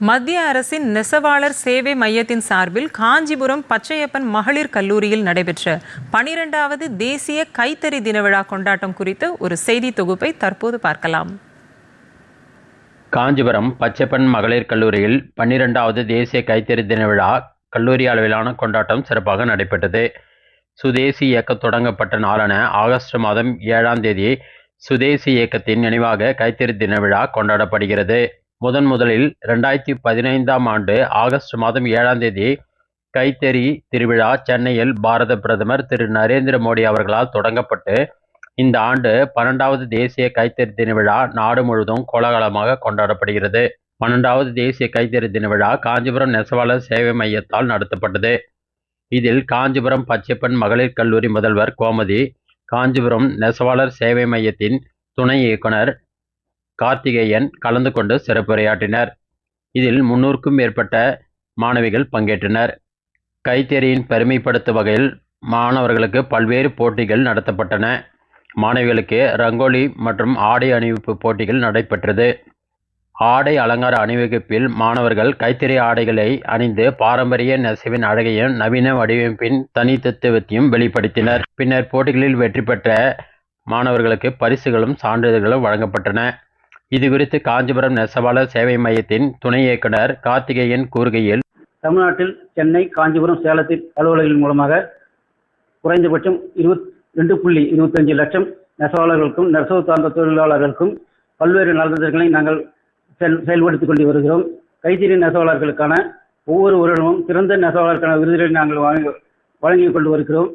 மத்திய அரசின் நெசவாளர் சேவை மையத்தின் சார்பில் காஞ்சிபுரம் பச்சையப்பன் மகளிர் கல்லூரியில் நடைபெற்ற 12வது தேசிய கைத்தறி தின விழா கொண்டாட்டம் குறித்த ஒரு செய்தி தொகுப்பை தற்போது பார்க்கலாம். காஞ்சிபுரம் பச்சையப்பன் மகளிர் கல்லூரியில் 12வது தேசிய கைத்தறி தின விழா கல்லூரி அளவிலான கொண்டாட்டம் சிறப்பாக நடைபெற்றது. சுதேசி இயக்கம் தொடங்கப்பட்ட நாளான ஆகஸ்ட் மாதம் 7ஆம் தேதி சுதேசி இயக்கத்தின் நினைவாக கைத்தறி தின விழா கொண்டாடப்படுகிறது. முதலில் 2015ஆம் ஆண்டு ஆகஸ்ட் மாதம் 7ஆம் தேதி கைத்தறி திருவிழா சென்னையில் பாரத பிரதமர் திரு நரேந்திர மோடி அவர்களால் தொடங்கப்பட்டு இந்த ஆண்டு 12வது தேசிய கைத்தறி தின விழா நாடு முழுவதும் கோலாகலமாக கொண்டாடப்படுகிறது. 12வது தேசிய கைத்தறி தின விழா காஞ்சிபுரம் நெசவாளர் சேவை மையத்தால் நடத்தப்பட்டது. இதில் காஞ்சிபுரம் பச்சையப்பன் மகளிர் கல்லூரி முதல்வர் கோமதி, காஞ்சிபுரம் நெசவாளர் சேவை மையத்தின் துணை இயக்குனர் கார்த்திகேயன் கலந்து கொண்டு சிறப்புரையாற்றினர். இதில் 300க்கும் மேற்பட்ட மாணவிகள் பங்கேற்றனர். கைத்தறியின் பெருமைப்படுத்தும் வகையில் மாணவர்களுக்கு பல்வேறு போட்டிகள் நடத்தப்பட்டன. மாணவிகளுக்கு ரங்கோலி மற்றும் ஆடை அணிவிப்பு போட்டிகள் நடைபெற்றது. ஆடை அலங்கார அணிவகுப்பில் மாணவர்கள் கைத்தறி ஆடைகளை அணிந்து பாரம்பரிய நெசவின் அழகையும் நவீன வடிவமைப்பின் தனித்தத்துவத்தையும் வெளிப்படுத்தினர். பின்னர் போட்டிகளில் வெற்றி பெற்ற மாணவர்களுக்கு பரிசுகளும் சான்றிதழ்களும் வழங்கப்பட்டன. இதுகுறித்து காஞ்சிபுரம் நெசவாளர் சேவை மையத்தின் துணை இயக்குனர் கார்த்திகேயன் கூறுகையில், தமிழ்நாட்டில் சென்னை, காஞ்சிபுரம், சேலத்தில் அலுவலகங்கள் மூலமாக குறைந்தபட்சம் 22.25 லட்சம் நெசவாளர்களுக்கும் நெசவு சார்ந்த தொழிலாளர்களுக்கும் பல்வேறு நலத்திட்டங்களை நாங்கள் செயல்படுத்திக் கொண்டு வருகிறோம். கைத்தறி நெசவாளர்களுக்கான ஒவ்வொரு வருடமும் சிறந்த நெசவாளருக்கான விருதுகளை நாங்கள் வழங்கிக் கொண்டு வருகிறோம்.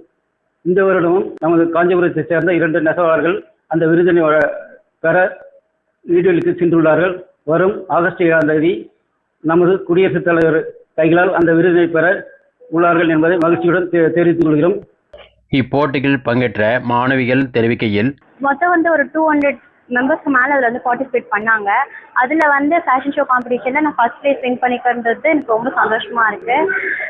இந்த வருடமும் நமது காஞ்சிபுரத்தை சேர்ந்த 2 நெசவாளர்கள் அந்த விருதினை பெற வீடுகளுக்கு சென்றுள்ளார்கள். வரும் ஆகஸ்ட் 7ஆம் தேதி நமது குடியரசுத் தலைவர் கைகளால் அந்த விருதினை பெற உள்ளார்கள் என்பதை மகிழ்ச்சியுடன் தெரிவித்துக் கொள்கிறோம். இப்போட்டியில் பங்கேற்ற மாணவிகள் தெரிவிக்கையில், மொத்தம் ஒரு 200 மெம்பர்ஸ்க்கு மேலே அதில் பார்ட்டிசிபேட் பண்ணாங்க. அதில் ஃபேஷன் ஷோ காம்படிஷனில் நான் ஃபர்ஸ்ட் ப்ரைஸ் வின் பண்ணிக்கிறது எனக்கு ரொம்ப சந்தோஷமாக இருக்குது.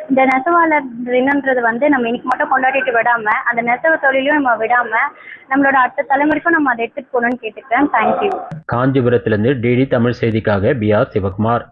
இந்த நெசவாளர் தினன்றது நம்ம இன்னைக்கு மட்டும் கொண்டாடிட்டு விடாமல் அந்த நெசவு தொழிலையும் நம்ம விடாமல் நம்மளோட அடுத்த தலைமுறைக்கும் நம்ம அதை எடுத்துகிட்டு போகணும்னு கேட்டுக்கிறேன். தேங்க்யூ. காஞ்சிபுரத்திலிருந்து டிடி தமிழ் செய்திக்காக BR சிவகுமார்.